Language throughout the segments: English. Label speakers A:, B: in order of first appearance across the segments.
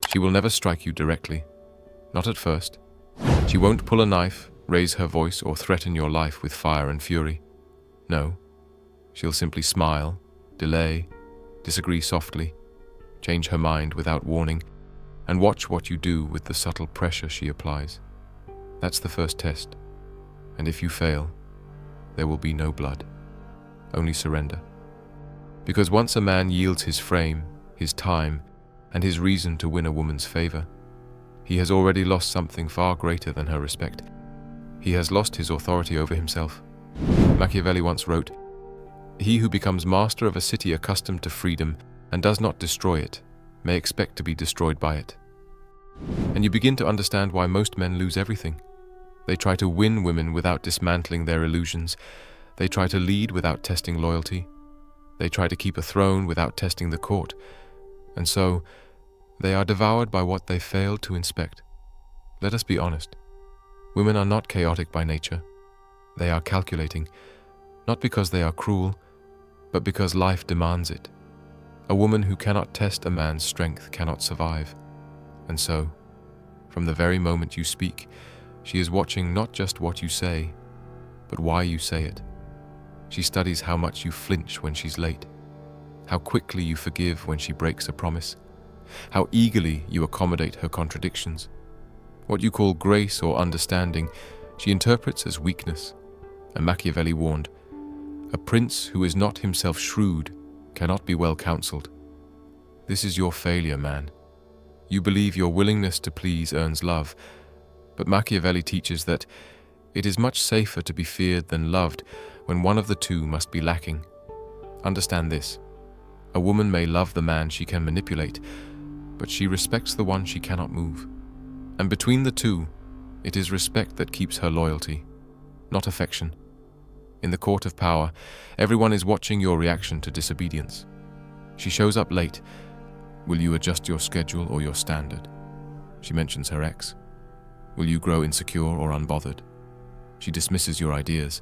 A: She will never strike you directly, not at first. She won't pull a knife, raise her voice, or threaten your life with fire and fury. No, she'll simply smile, delay, disagree softly, change her mind without warning, and watch what you do with the subtle pressure she applies. That's the first test, and if you fail, there will be no blood, only surrender. Because once a man yields his frame, his time, and his reason to win a woman's favor, he has already lost something far greater than her respect. He has lost his authority over himself. Machiavelli once wrote, "He who becomes master of a city accustomed to freedom and does not destroy it may expect to be destroyed by it." And you begin to understand why most men lose everything. They try to win women without dismantling their illusions. They try to lead without testing loyalty. They try to keep a throne without testing the court. And so, they are devoured by what they failed to inspect. Let us be honest. Women are not chaotic by nature. They are calculating, not because they are cruel, but because life demands it. A woman who cannot test a man's strength cannot survive. And so, from the very moment you speak, she is watching not just what you say, but why you say it. She studies how much you flinch when she's late, how quickly you forgive when she breaks a promise, how eagerly you accommodate her contradictions. What you call grace or understanding, she interprets as weakness. And Machiavelli warned, "A prince who is not himself shrewd cannot be well counseled." This is your failure, man. You believe your willingness to please earns love, but Machiavelli teaches that it is much safer to be feared than loved when one of the two must be lacking. Understand this. A woman may love the man she can manipulate, but she respects the one she cannot move. And between the two, it is respect that keeps her loyalty, not affection. In the court of power, everyone is watching your reaction to disobedience. She shows up late. Will you adjust your schedule or your standard? She mentions her ex. Will you grow insecure or unbothered? She dismisses your ideas.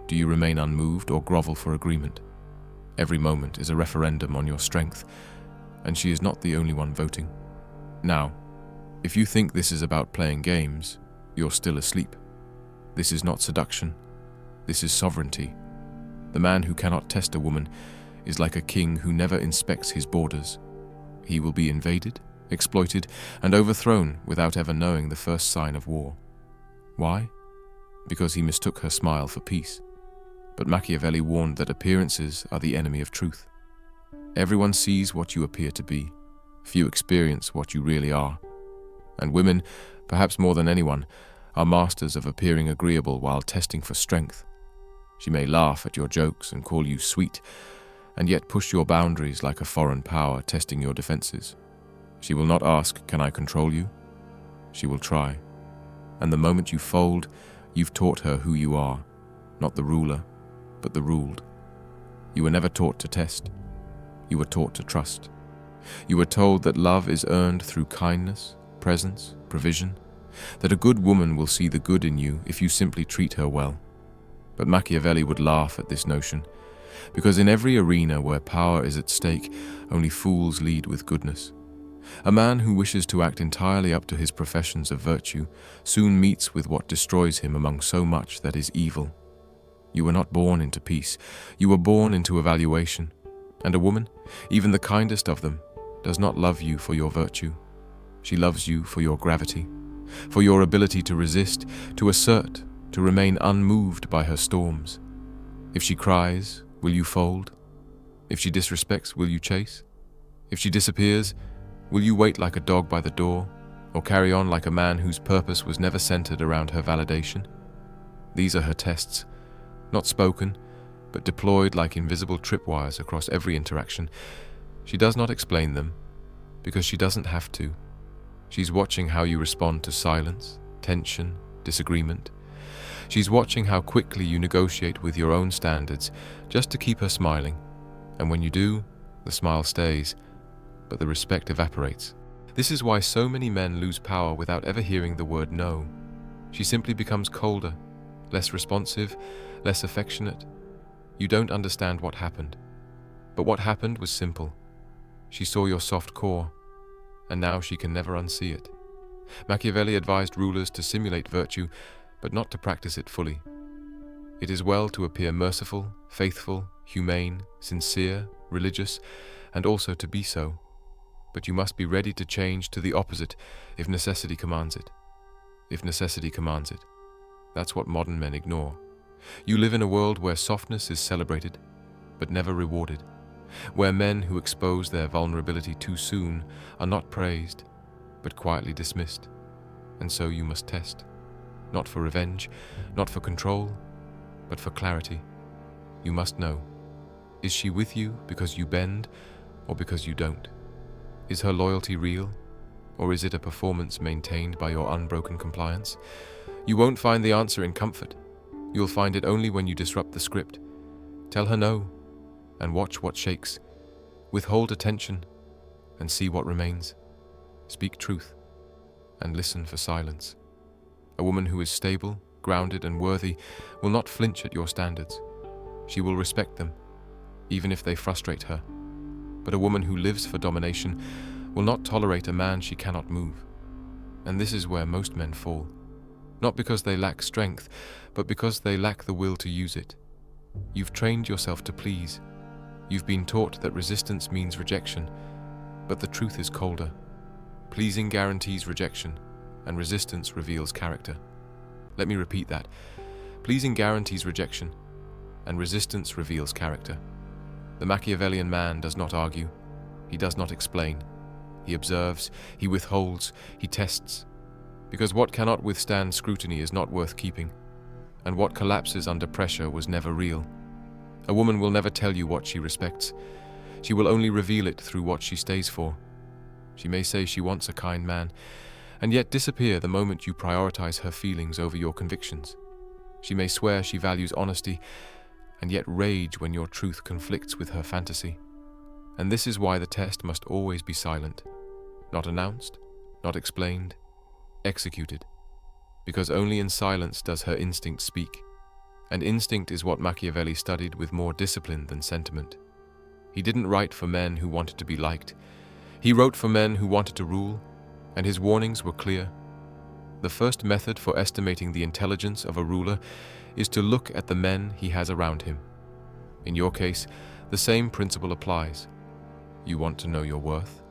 A: Do you remain unmoved or grovel for agreement? Every moment is a referendum on your strength, and she is not the only one voting. Now, if you think this is about playing games, you're still asleep. This is not seduction. This is sovereignty. The man who cannot test a woman is like a king who never inspects his borders. He will be invaded, exploited, and overthrown without ever knowing the first sign of war. Why? Because he mistook her smile for peace. But Machiavelli warned that appearances are the enemy of truth. Everyone sees what you appear to be. Few experience what you really are. And women, perhaps more than anyone, are masters of appearing agreeable while testing for strength. She may laugh at your jokes and call you sweet, and yet push your boundaries like a foreign power testing your defenses. She will not ask, "Can I control you?" She will try. And the moment you fold, you've taught her who you are, not the ruler, but the ruled. You were never taught to test. You were taught to trust. You were told that love is earned through kindness, presence, provision, that a good woman will see the good in you if you simply treat her well. But Machiavelli would laugh at this notion, because in every arena where power is at stake, only fools lead with goodness. A man who wishes to act entirely up to his professions of virtue soon meets with what destroys him among so much that is evil. You were not born into peace. You were born into evaluation. And a woman, even the kindest of them, does not love you for your virtue. She loves you for your gravity, for your ability to resist, to assert, to remain unmoved by her storms. If she cries, will you fold? If she disrespects, will you chase? If she disappears, will you wait like a dog by the door, or carry on like a man whose purpose was never centered around her validation? These are her tests, not spoken, but deployed like invisible tripwires across every interaction. She does not explain them, because she doesn't have to. She's watching how you respond to silence, tension, disagreement. She's watching how quickly you negotiate with your own standards just to keep her smiling. And when you do, the smile stays, but the respect evaporates. This is why so many men lose power without ever hearing the word no. She simply becomes colder, less responsive, less affectionate. You don't understand what happened. But what happened was simple. She saw your soft core, and now she can never unsee it. Machiavelli advised rulers to simulate virtue, but not to practice it fully. It is well to appear merciful, faithful, humane, sincere, religious, and also to be so. But you must be ready to change to the opposite if necessity commands it. If necessity commands it. That's what modern men ignore. You live in a world where softness is celebrated, but never rewarded, where men who expose their vulnerability too soon are not praised, but quietly dismissed. And so you must test, not for revenge, not for control, but for clarity. You must know, is she with you because you bend or because you don't? Is her loyalty real, or is it a performance maintained by your unbroken compliance? You won't find the answer in comfort. You'll find it only when you disrupt the script. Tell her no, and watch what shakes. Withhold attention, and see what remains. Speak truth, and listen for silence. A woman who is stable, grounded, and worthy will not flinch at your standards. She will respect them, even if they frustrate her. But a woman who lives for domination will not tolerate a man she cannot move. And this is where most men fall. Not because they lack strength, but because they lack the will to use it. You've trained yourself to please. You've been taught that resistance means rejection, but the truth is colder. Pleasing guarantees rejection, and resistance reveals character. Let me repeat that. Pleasing guarantees rejection, and resistance reveals character. The Machiavellian man does not argue. He does not explain. He observes, he withholds, he tests. Because what cannot withstand scrutiny is not worth keeping, and what collapses under pressure was never real. A woman will never tell you what she respects. She will only reveal it through what she stays for. She may say she wants a kind man, and yet disappear the moment you prioritize her feelings over your convictions. She may swear she values honesty, and yet rage when your truth conflicts with her fantasy. And this is why the test must always be silent. Not announced, not explained, executed. Because only in silence does her instinct speak. And instinct is what Machiavelli studied with more discipline than sentiment. He didn't write for men who wanted to be liked. He wrote for men who wanted to rule, and his warnings were clear. The first method for estimating the intelligence of a ruler is to look at the men he has around him. In your case, the same principle applies. You want to know your worth?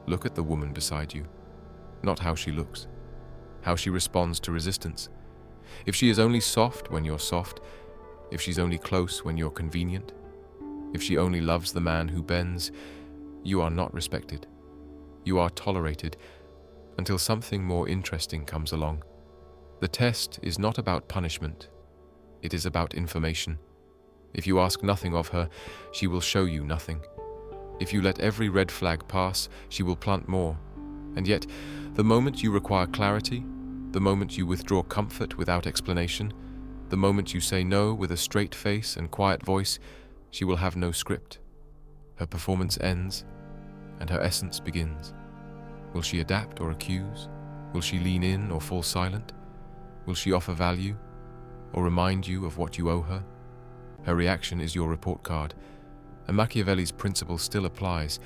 A: Look at the woman beside you. Not how she looks, how she responds to resistance. If she is only soft when you're soft, if she's only close when you're convenient, if she only loves the man who bends, you are not respected. You are tolerated until something more interesting comes along. The test is not about punishment. It is about information. If you ask nothing of her, she will show you nothing. If you let every red flag pass, she will plant more. And yet, the moment you require clarity, the moment you withdraw comfort without explanation, the moment you say no with a straight face and quiet voice, she will have no script. Her performance ends, and her essence begins. Will she adapt or accuse? Will she lean in or fall silent? Will she offer value, or remind you of what you owe her? Her reaction is your report card, and Machiavelli's principle still applies.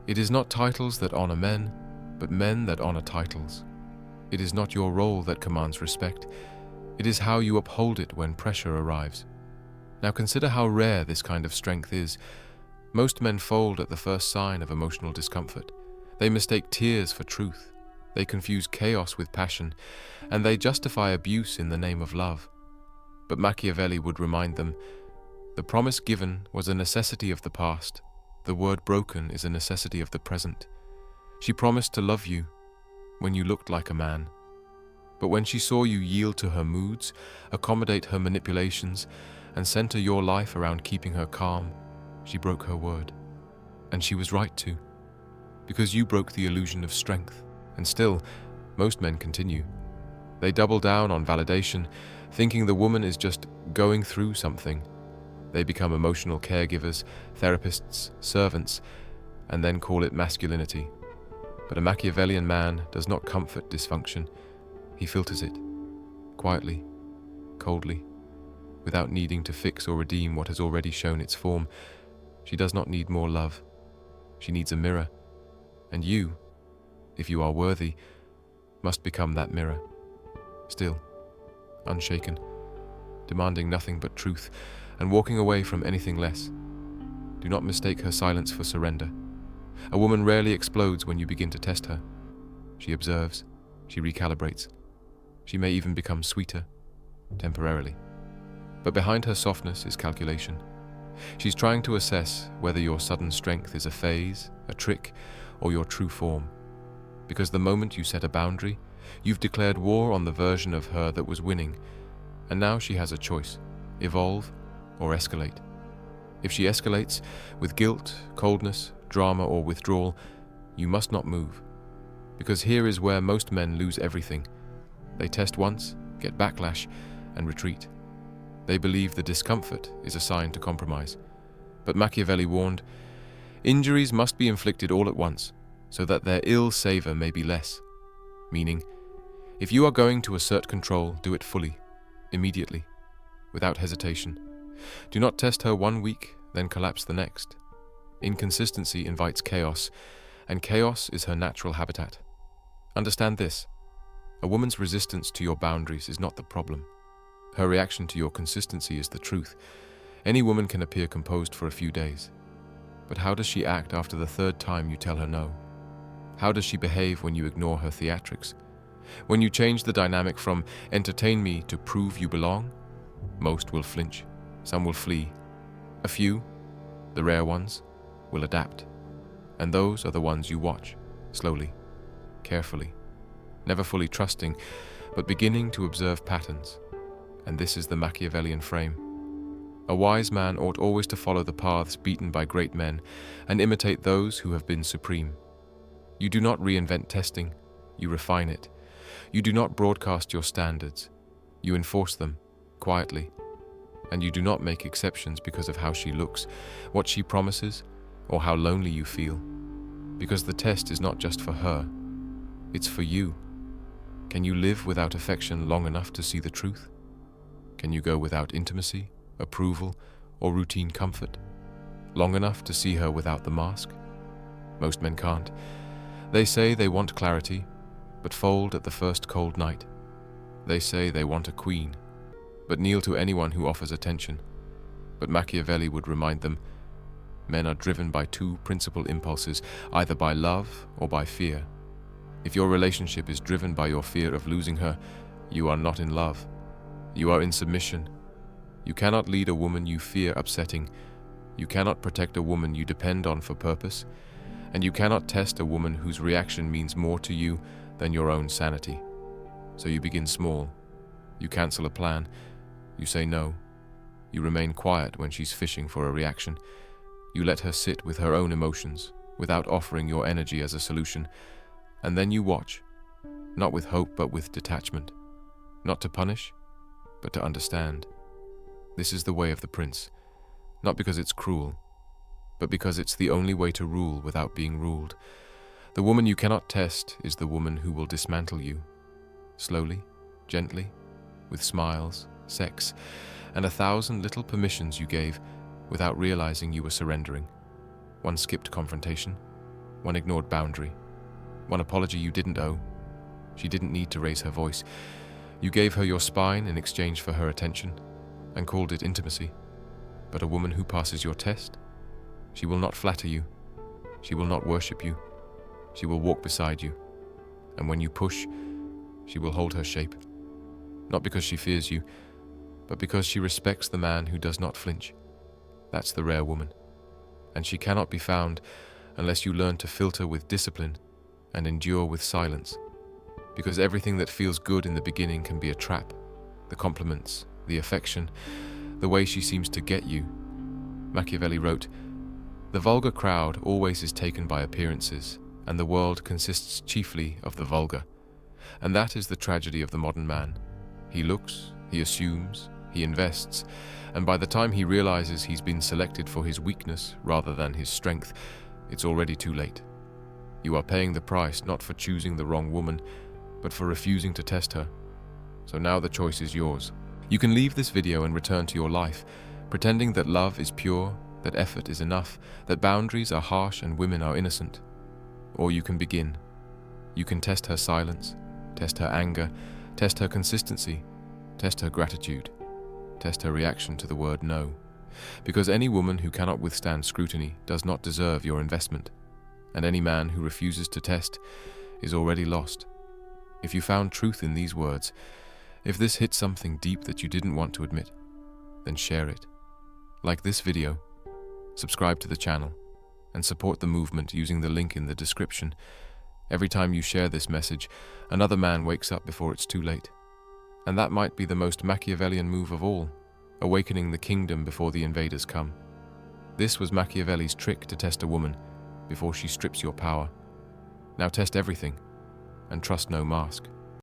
A: It is not titles that honor men, but men that honor titles. It is not your role that commands respect. It is how you uphold it when pressure arrives. Now consider how rare this kind of strength is. Most men fold at the first sign of emotional discomfort. They mistake tears for truth. They confuse chaos with passion, and they justify abuse in the name of love. But Machiavelli would remind them, the promise given was a necessity of the past. The word broken is a necessity of the present. She promised to love you when you looked like a man. But when she saw you yield to her moods, accommodate her manipulations, and center your life around keeping her calm, she broke her word. And she was right to, because you broke the illusion of strength. And still, most men continue. They double down on validation, thinking the woman is just going through something. They become emotional caregivers, therapists, servants, and then call it masculinity. But a Machiavellian man does not comfort dysfunction. He filters it, quietly, coldly, without needing to fix or redeem what has already shown its form. She does not need more love. She needs a mirror. And you, if you are worthy, must become that mirror. Still, unshaken, demanding nothing but truth, and walking away from anything less. Do not mistake her silence for surrender. A woman rarely explodes when you begin to test her. She observes, she recalibrates. She may even become sweeter, temporarily. But behind her softness is calculation. She's trying to assess whether your sudden strength is a phase, a trick, or your true form. Because the moment you set a boundary, you've declared war on the version of her that was winning, and now she has a choice: evolve or escalate. If she escalates, with guilt, coldness, drama, or withdrawal, you must not move. Because here is where most men lose everything. They test once, get backlash, and retreat. They believe the discomfort is a sign to compromise. But Machiavelli warned, injuries must be inflicted all at once, so that their ill savor may be less. Meaning, if you are going to assert control, do it fully, immediately, without hesitation. Do not test her 1 week, then collapse the next. Inconsistency invites chaos, and chaos is her natural habitat. Understand this: a woman's resistance to your boundaries is not the problem. Her reaction to your consistency is the truth. Any woman can appear composed for a few days. But how does she act after the third time you tell her no? How does she behave when you ignore her theatrics? When you change the dynamic from entertain me to prove you belong? Most will flinch. Some will flee. A few, the rare ones, will adapt. And those are the ones you watch, slowly, carefully, never fully trusting, but beginning to observe patterns. And this is the Machiavellian frame. A wise man ought always to follow the paths beaten by great men and imitate those who have been supreme. You do not reinvent testing, you refine it. You do not broadcast your standards, you enforce them, quietly. And you do not make exceptions because of how she looks, what she promises, or how lonely you feel. Because the test is not just for her, it's for you. Can you live without affection long enough to see the truth? Can you go without intimacy, approval, or routine comfort? Long enough to see her without the mask? Most men can't. They say they want clarity, but fold at the first cold night. They say they want a queen, but kneel to anyone who offers attention. But Machiavelli would remind them, men are driven by two principal impulses, either by love or by fear. If your relationship is driven by your fear of losing her, you are not in love. You are in submission. You cannot lead a woman you fear upsetting. You cannot protect a woman you depend on for purpose. And you cannot test a woman whose reaction means more to you than your own sanity. So you begin small. You cancel a plan. You say no. You remain quiet when she's fishing for a reaction. You let her sit with her own emotions, without offering your energy as a solution. And then you watch, not with hope but with detachment. Not to punish, but to understand. This is the way of the prince, not because it's cruel, but because it's the only way to rule without being ruled. The woman you cannot test is the woman who will dismantle you. Slowly, gently, with smiles, sex, and 1,000 little permissions you gave without realizing you were surrendering. One skipped confrontation, one ignored boundary, one apology you didn't owe. She didn't need to raise her voice. You gave her your spine in exchange for her attention and called it intimacy. But a woman who passes your test, she will not flatter you. She will not worship you. She will walk beside you. And when you push, she will hold her shape. Not because she fears you, but because she respects the man who does not flinch. That's the rare woman. And she cannot be found unless you learn to filter with discipline and endure with silence. Because everything that feels good in the beginning can be a trap. The compliments, the affection, the way she seems to get you. Machiavelli wrote, "The vulgar crowd always is taken by appearances, and the world consists chiefly of the vulgar." And that is the tragedy of the modern man. He looks, he assumes, he invests, and by the time he realizes he's been selected for his weakness rather than his strength, it's already too late. You are paying the price not for choosing the wrong woman, but for refusing to test her. So now the choice is yours. You can leave this video and return to your life, pretending that love is pure, that effort is enough, that boundaries are harsh and women are innocent. Or you can begin. You can test her silence, test her anger, test her consistency, test her gratitude, test her reaction to the word no. Because any woman who cannot withstand scrutiny does not deserve your investment, and any man who refuses to test is already lost. If you found truth in these words, if this hit something deep that you didn't want to admit, then share it. Like this video, subscribe to the channel, and support the movement using the link in the description. Every time you share this message, another man wakes up before it's too late. And that might be the most Machiavellian move of all, awakening the kingdom before the invaders come. This was Machiavelli's trick to test a woman before she strips your power. Now test everything, and trust no mask.